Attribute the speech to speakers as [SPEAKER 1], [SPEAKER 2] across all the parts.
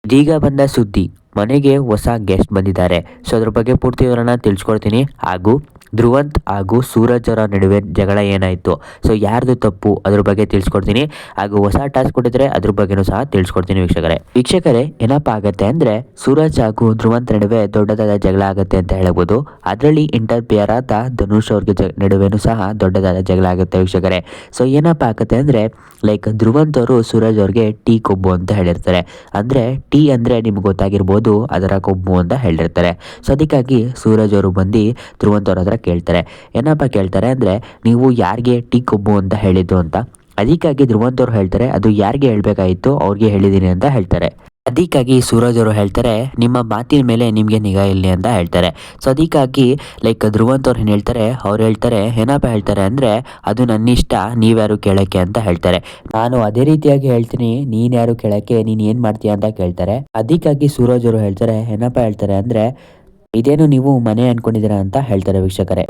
[SPEAKER 1] ಇದೀಗ ಬಂದ ಸುದ್ದಿ, ಮನೆಗೆ ಹೊಸ ಗೆಸ್ಟ್ ಬಂದಿದ್ದಾರೆ. ಸೊ ಅದ್ರ ಬಗ್ಗೆ ಪೂರ್ತಿ ವಿವರಣ ತಿಳಿಸ್ಕೊಡ್ತೀನಿ. ಹಾಗೂ ಧ್ರುವಂತ್ ಹಾಗೂ ಸೂರಜ್ ಅವರ ನಡುವೆ ಜಗಳ ಏನಾಯಿತು, ಸೊ ಯಾರ್ದು ತಪ್ಪು ಅದ್ರ ಬಗ್ಗೆ ತಿಳಿಸ್ಕೊಡ್ತೀನಿ. ಹಾಗೂ ಹೊಸ ಟಾಸ್ಕ್ ಕೊಟ್ಟಿದ್ರೆ ಅದ್ರ ಬಗ್ಗೆನೂ ಸಹ ತಿಳಿಸ್ಕೊಡ್ತೀನಿ ವೀಕ್ಷಕರೇ ಏನಪ್ಪ ಆಗುತ್ತೆ ಅಂದರೆ, ಸೂರಜ್ ಹಾಗೂ ಧ್ರುವಂತ್ ನಡುವೆ ದೊಡ್ಡದಾದ ಜಗಳ ಆಗುತ್ತೆ ಅಂತ ಹೇಳ್ಬೋದು. ಅದರಲ್ಲಿ ಇಂಟರ್ಪಿಯರ್ ಆದ ಧನುಷ್ ಅವ್ರಿಗೆ ನಡುವೆನೂ ಸಹ ದೊಡ್ಡದಾದ ಜಗಳ ಆಗುತ್ತೆ ವೀಕ್ಷಕರೇ. ಸೊ ಏನಪ್ಪ ಆಗುತ್ತೆ ಅಂದರೆ, ಲೈಕ್ ಧ್ರುವಂತ್ ಅವರು ಸೂರಜ್ ಅವ್ರಿಗೆ ಟೀ ಕೊಬ್ಬು ಅಂತ ಹೇಳಿರ್ತಾರೆ. ಅಂದರೆ ಟೀ ಅಂದರೆ ನಿಮ್ಗೆ ಗೊತ್ತಾಗಿರ್ಬೋದು, ಅದರ ಕೊಬ್ಬು ಅಂತ ಹೇಳಿರ್ತಾರೆ. ಸೊ ಅದಕ್ಕಾಗಿ ಸೂರಜ್ ಅವರು ಬಂದು ಧ್ರುವಂತ್ ಅವ್ರ ಹತ್ರ ಕೇಳ್ತಾರೆ. ಏನಪ್ಪ ಕೇಳ್ತಾರೆ ಅಂದರೆ, ನೀವು ಯಾರಿಗೆ ಟೀ ಕೊಬ್ಬು ಅಂತ ಹೇಳಿದ್ದು ಅಂತ. ಅದಕ್ಕಾಗಿ ಧ್ರುವಂತ್ ಅವ್ರು ಹೇಳ್ತಾರೆ, ಅದು ಯಾರಿಗೆ ಹೇಳಬೇಕಾಗಿತ್ತು ಅವ್ರಿಗೆ ಹೇಳಿದ್ದೀನಿ ಅಂತ ಹೇಳ್ತಾರೆ. ಅದಕ್ಕಾಗಿ ಸೂರಜ್ ಅವರು ಹೇಳ್ತಾರೆ, ನಿಮ್ಮ ಮಾತಿನ ಮೇಲೆ ನಿಮಗೆ ನಿಗಾ ಇರಲಿ ಅಂತ ಹೇಳ್ತಾರೆ. ಸೊ ಅದಕ್ಕಾಗಿ ಲೈಕ್ ಧ್ರುವಂತ್ ಅವ್ರು ಏನು ಹೇಳ್ತಾರೆ, ಅವ್ರು ಹೇಳ್ತಾರೆ ಏನಪ್ಪ ಹೇಳ್ತಾರೆ ಅಂದರೆ, ಅದು ನನ್ನಿಷ್ಟ, ನೀವ್ಯಾರು ಕೇಳೋಕ್ಕೆ ಅಂತ ಹೇಳ್ತಾರೆ. ನಾನು ಅದೇ ರೀತಿಯಾಗಿ ಹೇಳ್ತೀನಿ, ನೀನು ಯಾರು ಕೇಳೋಕ್ಕೆ, ನೀನು ಏನು ಮಾಡ್ತೀಯ ಅಂತ ಕೇಳ್ತಾರೆ. ಅದಕ್ಕಾಗಿ ಸೂರಜ್ ಅವರು ಹೇಳ್ತಾರೆ, ಏನಪ್ಪ ಹೇಳ್ತಾರೆ ಅಂದರೆ, ಇದೇನು ನೀವು ಮನೆ ಅನ್ಕೊಂಡಿದ್ದೀರಾ ಅಂತ ಹೇಳ್ತಾರೆ ವೀಕ್ಷಕರೇ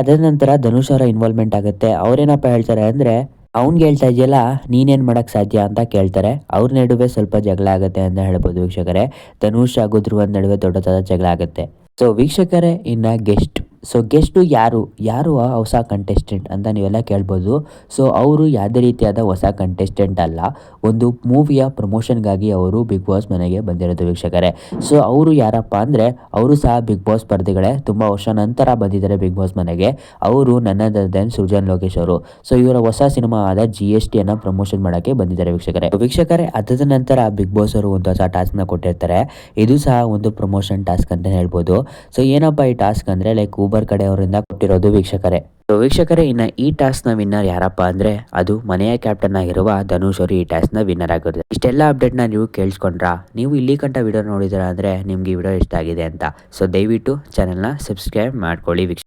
[SPEAKER 1] ಅದಾದ ನಂತರ ಧನುಷ್ ಅವರ ಇನ್ವಾಲ್ವ್ಮೆಂಟ್ ಆಗುತ್ತೆ. ಅವ್ರೇನಪ್ಪ ಹೇಳ್ತಾರೆ ಅಂದರೆ, ಅವ್ನಿಗೆ ಹೇಳ್ತಾ ಇದೆಯಲ್ಲ, ನೀನೇನು ಮಾಡೋಕ್ಕೆ ಸಾಧ್ಯ ಅಂತ ಕೇಳ್ತಾರೆ. ಅವ್ರ ನಡುವೆ ಸ್ವಲ್ಪ ಜಗಳ ಆಗುತ್ತೆ ಅಂತ ಹೇಳ್ಬೋದು ವೀಕ್ಷಕರೇ. ಧನುಷ್ ಹಾಗೂ ಧ್ರುವಂತ್ ನಡುವೆ ದೊಡ್ಡದಾದ ಜಗಳ ಆಗುತ್ತೆ. ಸೊ ವೀಕ್ಷಕರೇ, ಇನ್ನು ಗೆಸ್ಟು ಯಾರು ಆ ಹೊಸ ಕಂಟೆಸ್ಟೆಂಟ್ ಅಂತ ನೀವೆಲ್ಲ ಕೇಳ್ಬೋದು. ಸೊ ಅವರು ಯಾವುದೇ ರೀತಿಯಾದ ಹೊಸ ಕಂಟೆಸ್ಟೆಂಟ್ ಅಲ್ಲ, ಒಂದು ಮೂವಿಯ ಪ್ರಮೋಷನ್ಗಾಗಿ ಅವರು ಬಿಗ್ ಬಾಸ್ ಮನೆಗೆ ಬಂದಿರೋದು ವೀಕ್ಷಕರೇ. ಸೊ ಅವರು ಯಾರಪ್ಪ ಅಂದರೆ, ಅವರು ಸಹ ಬಿಗ್ ಬಾಸ್ ಸ್ಪರ್ಧಿಗಳೇ, ತುಂಬ ವರ್ಷ ನಂತರ ಬಂದಿದ್ದಾರೆ ಬಿಗ್ ಬಾಸ್ ಮನೆಗೆ. ಅವರು ನನ್ನದರ್ ಸೃಜನ್ ಲೋಕೇಶ್ ಅವರು. ಸೊ ಇವರ ಹೊಸ ಸಿನಿಮಾ ಆದ GST ಪ್ರಮೋಷನ್ ಮಾಡೋಕ್ಕೆ ಬಂದಿದ್ದಾರೆ ವೀಕ್ಷಕರೇ ಅದಾದ ನಂತರ ಬಿಗ್ ಬಾಸ್ ಅವರು ಒಂದು ಹೊಸ ಟಾಸ್ಕ್ನ ಕೊಟ್ಟಿರ್ತಾರೆ. ಇದು ಸಹ ಒಂದು ಪ್ರಮೋಷನ್ ಟಾಸ್ಕ್ ಅಂತ ಹೇಳ್ಬೋದು. ಸೊ ಏನಪ್ಪ ಈ ಟಾಸ್ಕ್ ಅಂದರೆ, ಲೈಕ್ ಊಬರ್ ಕಡೆಯವರಿಂದ ಕೊಟ್ಟಿರೋದು ವೀಕ್ಷಕರೇ. ಸೊ ವೀಕ್ಷಕರೇ, ಇನ್ನು ಈ ಟಾಸ್ಕ್ನ ವಿನ್ನರ್ ಯಾರಪ್ಪ ಅಂದರೆ, ಅದು ಮನೆಯ ಕ್ಯಾಪ್ಟನ್ ಆಗಿರುವ ಧನುಷ್ ಅವರು ಈ ಟಾಸ್ಕ್ನ ವಿನ್ನರ್ ಆಗಿರುತ್ತೆ. ಇಷ್ಟೆಲ್ಲ ಅಪ್ಡೇಟ್ನ ನೀವು ಕೇಳಿಸ್ಕೊಂಡ್ರಾ? ನೀವು ಇಲ್ಲಿ ಕಂಟ ವಿಡಿಯೋ ನೋಡಿದ್ದೀರಾ ಅಂದರೆ ನಿಮ್ಗೆ ಈ ವಿಡಿಯೋ ಇಷ್ಟ ಆಗಿದೆ ಅಂತ. ಸೊ ದಯವಿಟ್ಟು ಚಾನಲ್ನ ಸಬ್ಸ್ಕ್ರೈಬ್ ಮಾಡ್ಕೊಳ್ಳಿ